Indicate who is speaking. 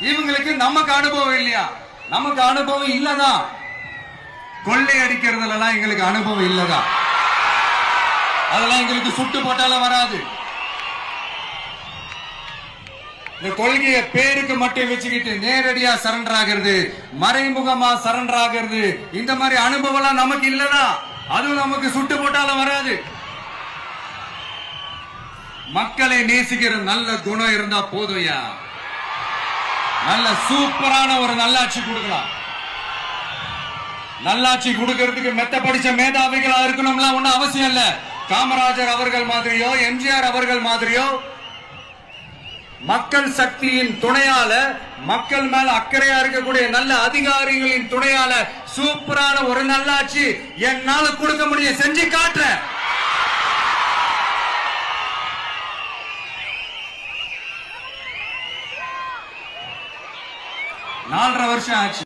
Speaker 1: இவங்களுக்கு நமக்கு அனுபவம் இல்லையா? நமக்கு அனுபவம் இல்லதான். கொள்ளை அடிக்கிறதுல எல்லாம் எங்களுக்கு அனுபவம் இல்லதான். அதெல்லாம் எங்களுக்கு சுட்டு போட்டாலும் வராது. இந்த கொள்கையை பேருக்கு மட்டும் வச்சுக்கிட்டு நேரடியா சரண்டர் ஆகிறது, மறைமுகமா சரண்டர் ஆகிறது, இந்த மாதிரி அனுபவம் எல்லாம் நமக்கு இல்லதான். அதுவும் நமக்கு சுட்டு போட்டாலும் வராது. மக்களை நேசிக்கிற நல்ல குணம் இருந்தா போதும்யா. நல்ல சூப்பரான ஒரு நல்லாட்சி கொடுக்கலாம். நல்லாட்சி கொடுக்கிறதுக்கு மெத்த படிச்ச மேதாவிகளா இருக்கணும்லாம் ஒன்னும் அவசியம் இல்ல. காமராஜர் அவர்கள் மாதிரியோ எம்ஜிஆர் அவர்கள் மாதிரியோ மக்கள் சக்தியின் துணையால, மக்கள் மேல அக்கறையா இருக்கக்கூடிய நல்ல அதிகாரிகளின் துணையால சூப்பரான ஒரு நல்லாட்சி என்னால கொடுக்க முடியும். செஞ்சு காட்டுறேன். 4.5 வருஷம் ஆச்சு.